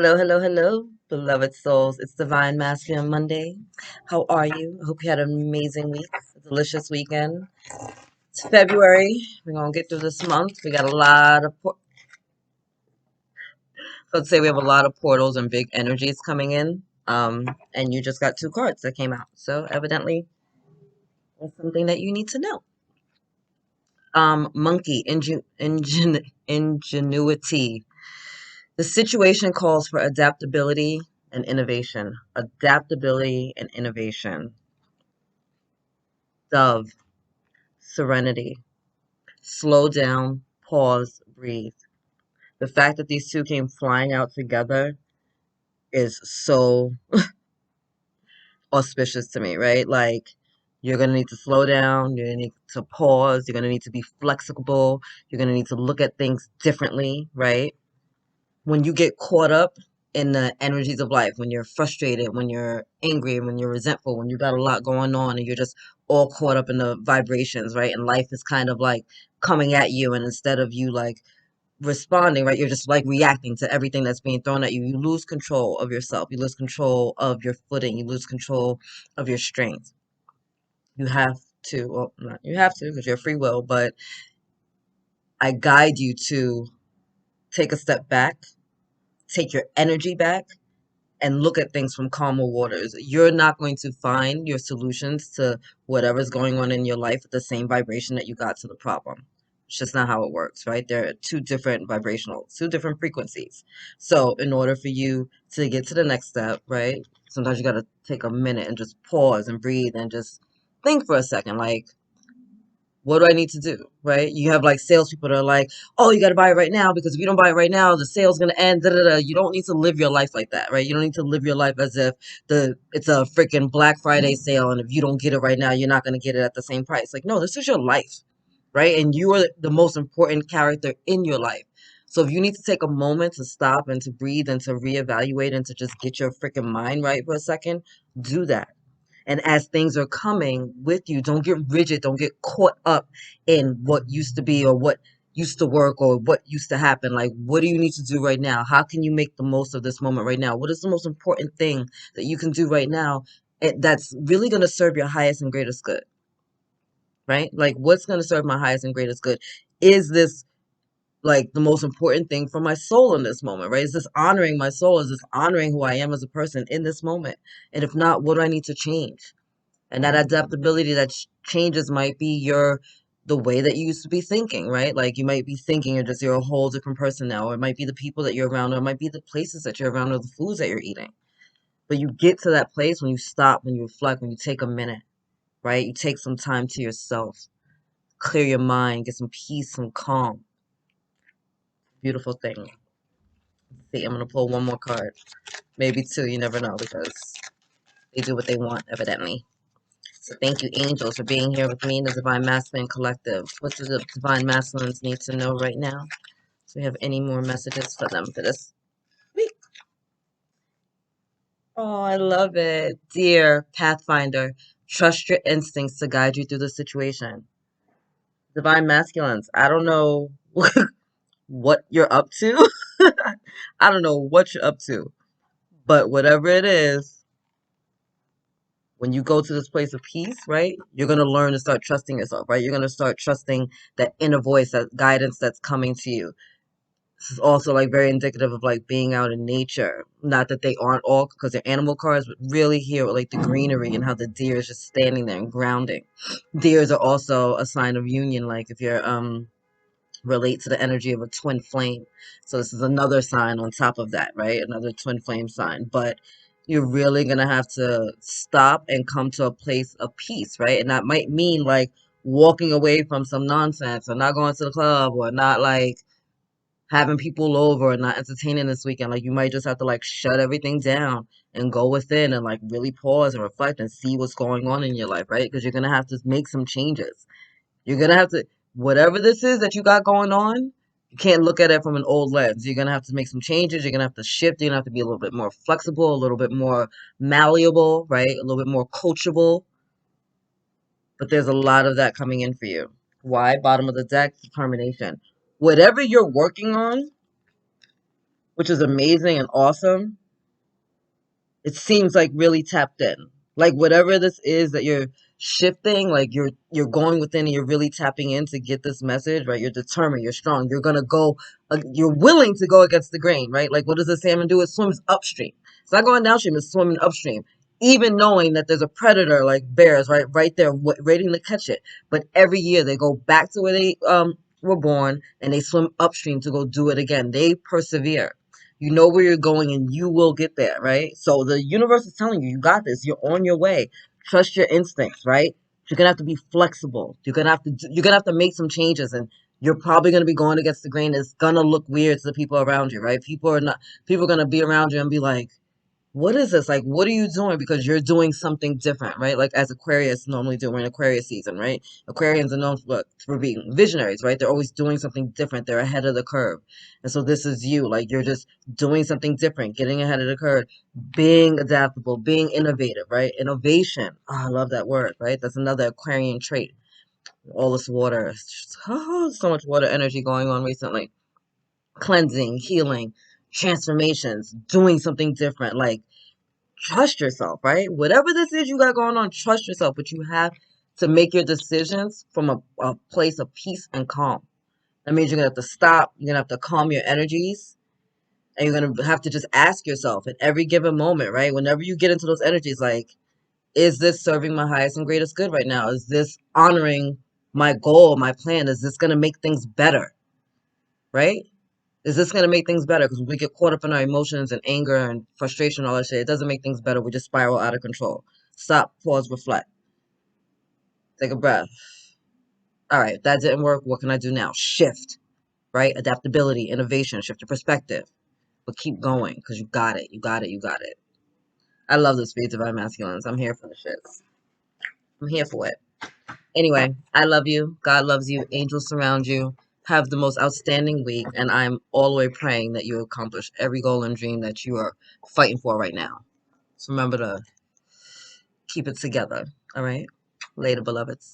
Hello, hello, hello, beloved souls. It's Divine Masculine Monday. How are you? I hope you had an amazing week, a delicious weekend. It's February. We're gonna get through this month. We got a lot of, let's say we have a lot of portals and big energies coming in. And you just got two cards that came out. So evidently, that's something that you need to know. Monkey, ingenuity. The situation calls for adaptability and innovation. Adaptability and innovation. Dove, serenity. Slow down, pause, breathe. The fact that these two came flying out together is so auspicious to me, right? Like, you're going to need to slow down, you're going to need to pause, you're going to need to be flexible, you're going to need to look at things differently, right? When you get caught up in the energies of life, when you're frustrated, when you're angry, when you're resentful, when you got a lot going on and you're just all caught up in the vibrations, right? And life is kind of like coming at you, and instead of you like responding, right, you're just like reacting to everything that's being thrown at you. You lose control of yourself, you lose control of your footing, you lose control of your strength. You have to, well, not you have to because you're free will, but I guide you to take a step back, take your energy back, and look at things from calmer waters. You're not going to find your solutions to whatever's going on in your life at the same vibration that you got to the problem. It's just not how it works, right? There are two different vibrational, two different frequencies. So in order for you to get to the next step, right, sometimes you got to take a minute and just pause and breathe and just think for a second, like, what do I need to do? Right? You have like salespeople that are like, oh, you got to buy it right now because if you don't buy it right now, the sale's going to end. Da, da, da. You don't need to live your life like that, right? You don't need to live your life as if it's a freaking Black Friday sale, and if you don't get it right now, you're not going to get it at the same price. Like, no, this is your life, right? And you are the most important character in your life. So if you need to take a moment to stop and to breathe and to reevaluate and to just get your freaking mind right for a second, do that. And as things are coming with you, don't get rigid. Don't get caught up in what used to be or what used to work or what used to happen. Like, what do you need to do right now? How can you make the most of this moment right now? What is the most important thing that you can do right now that's really going to serve your highest and greatest good, right? Like, what's going to serve my highest and greatest good? Is this like the most important thing for my soul in this moment, right? Is this honoring my soul? Is this honoring who I am as a person in this moment? And if not, what do I need to change? And that adaptability that changes might be the way that you used to be thinking, right? Like you might be thinking you're a whole different person now, or it might be the people that you're around, or it might be the places that you're around, or the foods that you're eating. But you get to that place when you stop, when you reflect, when you take a minute, right? You take some time to yourself, clear your mind, get some peace, some calm. Beautiful thing. Let's see, I'm gonna pull one more card, maybe two. You never know because they do what they want, evidently. So thank you, angels, for being here with me in the Divine Masculine Collective. What do the Divine Masculines need to know right now? Do we have any more messages for them for this week? Oh, I love it. Dear Pathfinder, trust your instincts to guide you through the situation. Divine Masculines, I don't know what you're up to. I don't know what you're up to. But whatever it is, when you go to this place of peace, right, you're going to learn to start trusting yourself, right? You're going to start trusting that inner voice, that guidance that's coming to you. This is also like very indicative of like being out in nature. Not that they aren't all because they're animal cards, but really here with like the greenery and how the deer is just standing there and grounding. Deers are also a sign of union, like if you're relate to the energy of a twin flame. So this is another sign on top of that, right? Another twin flame sign. But you're really gonna have to stop and come to a place of peace, right? And that might mean like walking away from some nonsense or not going to the club or not like having people over and not entertaining this weekend. Like you might just have to like shut everything down and go within and like really pause and reflect and see what's going on in your life, right? Because you're gonna have to make some changes. You're gonna have to, whatever this is that you got going on, you can't look at it from an old lens. You're gonna have to make some changes. You're gonna have to shift. You're gonna have to be a little bit more flexible, a little bit more malleable, right? A little bit more coachable. But there's a lot of that coming in for you. Why? Bottom of the deck, determination. Whatever you're working on, which is amazing and awesome, it seems like really tapped in. Like whatever this is that you're shifting, like you're going within and you're really tapping in to get this message, right? You're determined, you're strong, you're gonna go, you're willing to go against the grain, right? Like what does the salmon do? It swims upstream. It's not going downstream, it's swimming upstream. Even knowing that there's a predator like bears, right there, waiting to catch it. But every year they go back to where they were born and they swim upstream to go do it again. They persevere. You know where you're going and you will get there, right? So the universe is telling you, you got this. You're on your way. Trust your instincts, right? You're gonna have to be flexible. You're gonna have to make some changes, and you're probably gonna be going against the grain. It's gonna look weird to the people around you, right? People are gonna be around you and be like, what is this? Like, what are you doing? Because you're doing something different, right? Like as Aquarius normally do, we're in Aquarius season, right? Aquarians are known for being visionaries, right? They're always doing something different. They're ahead of the curve. And so this is you. Like you're just doing something different, getting ahead of the curve, being adaptable, being innovative, right? Innovation. Oh, I love that word, right? That's another Aquarian trait. All this water. So much water energy going on recently. Cleansing, healing, transformations, doing something different. Like trust yourself, right? Whatever this is you got going on, trust yourself. But you have to make your decisions from a place of peace and calm. That means you're gonna have to stop. You're gonna have to calm your energies, and you're gonna have to just ask yourself at every given moment, right? Whenever you get into those energies, like, is this serving my highest and greatest good right now? Is this honoring my goal, my plan? Is this gonna make things better, right? Is this gonna make things better? Because we get caught up in our emotions and anger and frustration, all that shit. It doesn't make things better. We just spiral out of control. Stop, pause, reflect, take a breath. All right, if that didn't work, what can I do now? Shift, right? Adaptability, innovation, shift your perspective. But keep going because you got it. You got it. You got it. I love the Spades of Our Masculines. I'm here for the shits. I'm here for it. Anyway, I love you. God loves you. Angels surround you. Have the most outstanding week. And I'm all the way praying that you accomplish every goal and dream that you are fighting for right now. So remember to keep it together. All right? Later, beloveds.